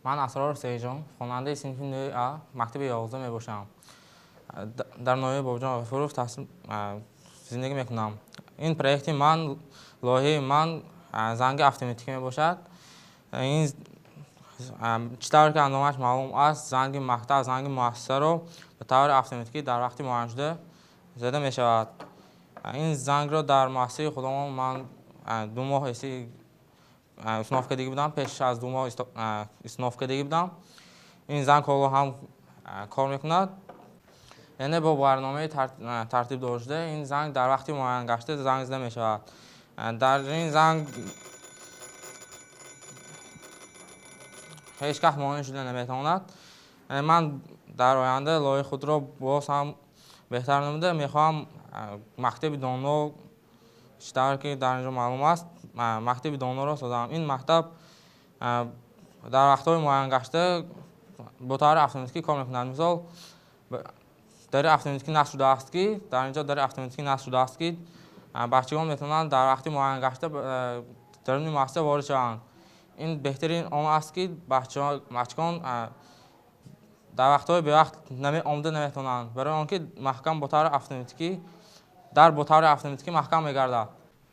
من اسرار سیجان خواننده صنف نوع A مکتب 11 میباشم. در نوع بابجان غفورов تحصیل زندگی میکنم. این پروژه من لایحه من زنگ اتوماتیک میباشد. این چطور که اندامش معلوم است زنگ مقطع زنگ مؤثر رو به طور اتوماتیکی در وقتی معین شده زده می شود. این زنگ رو در مؤسسه خودم من 2 ماه اسناف کردگی بودم. پیش از 2 ماه اسناف کردگی بودم. این زنگ حالا هم کار میکند. یعنی با برنامه ترتیب داشته این زنگ در وقتی معین گشته زنگ زده می شود. در این زنگ هیچ کس مانع شده نمیتواند. من در آینده لایحه خود را باز هم بهتر نموده میخواهم مکتب دانلو چطور که در اینجا معلوم است مکتب دانلو را سازم. این مکتب در وقت‌های معین گشته با طور اتوماتیکی کار میکند. مثال در اتوماتیکی نصب شده است که در اینجا در اتوماتیکی نصب شده است که بچگان میتونند در وقتی معین گشته درون مؤسسه وارد شوند. این بهترین آن است که بچگان در وقت‌های به وقت آمده نمیتونند برای آنکه محکم با طور اتوماتیکی با طور اتوماتیکی محکم میگردد.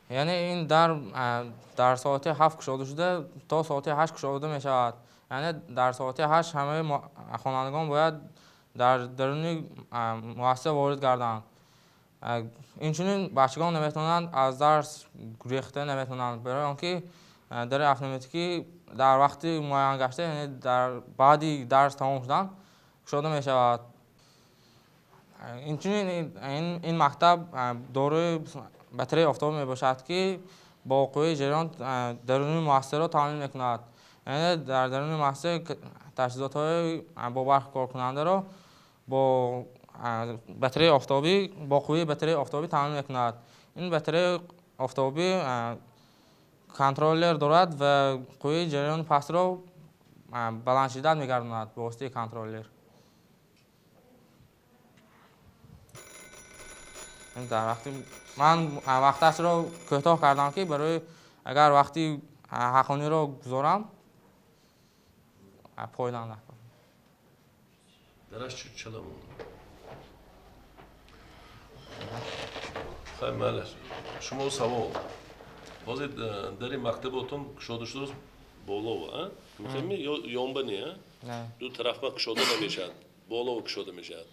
یعنی این در ساعت 7 گشوده شده تا ساعت 8 گشوده می شود. یعنی در ساعت 8 همه خوانندگان باید در درون مؤسسه وارد گردند. اینچنین بچگان نمیتونند از درس گریخته نمیتونند برای آنکه در اتوماتیکی در وقتی معین گشته یعنی در بعدی درس تمام شدن گشوده می شود. اینچنین این مکتب دارای بطری آفتاب می باشد که با قوه جریان درون مؤسسه را تامین میکند. یعنی در درون مؤسسه تجهیزات های با برق کار کننده را با بطری آفتابی با قوه بطری آفتابی تامین میکند. این بطری آفتابی کنترلر دارد و قوه جریان پس را بلند شدت میگرداند به واسطه کنترلر. در وقتی من وقتش را کوتاه کردم که برای اگر وقتی حقانی را گذارم پایدار نکنم. درش چلم. خیلی ماله. شما سوال. بازی در این مکتباتون کشوده شده بالا و می‌فهمی یا یانبنیه؟ نه. دو طرف ما کشوده نمیشد. بالا و کشوده میشد.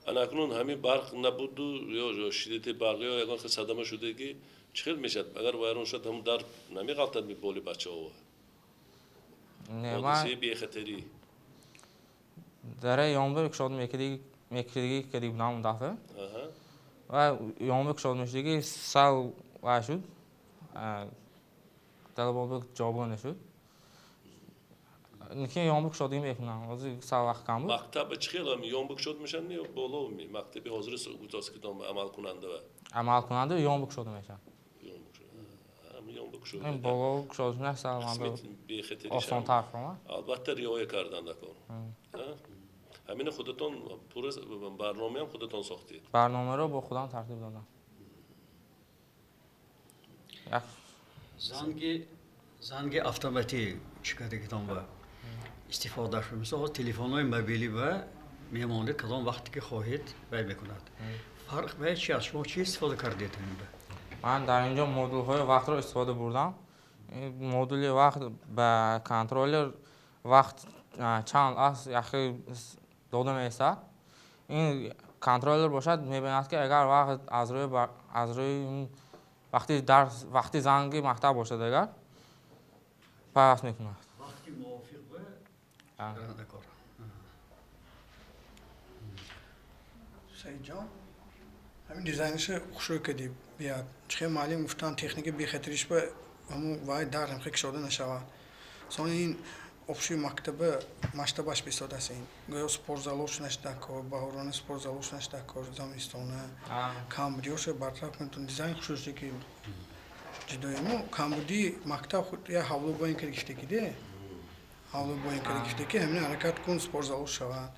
اکنون همین برق نبود یا شدت برقی یا یکان صدمه شده که چخیل میشد اگر وایرون شد هم در نمیغلطد می بالی بچه ها حادثه بی خطری در یانبر کشوده میکردی که دیگه بودم دفعه و یانبر کشوده میشد که سال وای شد دلبال جابو نشد نیکی یانبر کشوده میکنم واسه سال وقت کم بود. مکتب چخیل هم یانبر کشوده میشن نه بالا می مکتبی حاضر است که دام عمل کننده و عمل کننده یانبر کشوده میشن. این بالا کشوده نه سال من به آسان طرف رو البته رعایت کردن دکار. همین خودتون پروژه برنامه هم خودتون ساختید. برنامه رو با خودم ترتیب دادم. زنگ اتوماتیک چیکار کردم با استفاده شد. مثلا تلفن‌های موبیلی و میمونه کدام وقتی که خواهید باید میکند. فرق باید چی است؟ شما چی استفاده کردید من در اینجا مدل های وقت رو استفاده بردم. این مدل وقت با کنترلر وقت چند است یکی داده میشه. این کنترلر باشد میبیند که اگر وقت از روی وقتی زنگ مکتب باشد اگر پس میکند. وقتی موافق به کار. سعید جان همین دیزاینش خوشو کردی بیاد چه معلوم گفتن تکنیک بی خطریش به همون وای در هم خیلی شده نشود. سان این обши мактаба маштабаш бисода син гӯё спортзалош нашда кор баҳорона спортзалош нашда кор замистона камбудиёша бартраф метон дизайн хушуси ки ҷидоимо камбуди мактаб худ я ҳавло боин кар гифте ки де ҳавло боин кар гифте ки ҳамин ҳаракат кун спортзалош шавад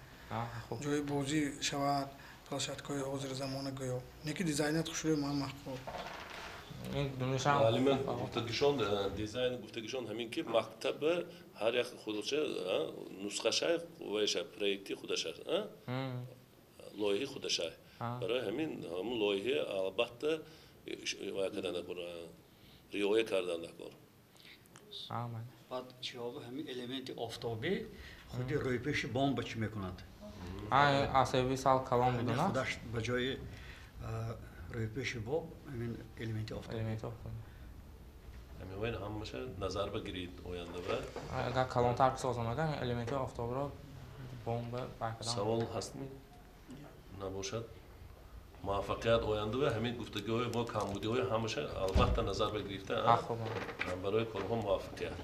ҷои бозӣ шавад площадкаи ҳозири замона гӯё не ки дизайнат хушуи ман махқул این دونشم алиман гуфтагишон дизайн гуфтагишон ҳамин ки мактаба ҳар як худша нусхашай ваша проекти худашай лоиҳаи худашай барои ҳамин ҳамун лоиҳа албатта вай кардан накор риоя кардан накор баъд ҷавоби ҳамин элементи офтобӣ худи рӯйпеши бомба чӣ мекунад асаби сал калон будана худаш ба ҷои рӯйпеши боб ҳамин элементи офтобӣ ҳамин ҳамаша назар бигирид оянда ва агар калонтар созам агар элементи офтобро бомба баркардан савол ҳастми набошад муваффақият оянда ва ҳамин гуфтагиҳои мо камбудиҳои ҳамаша албатта назар бигирифта барои корҳо муваффақият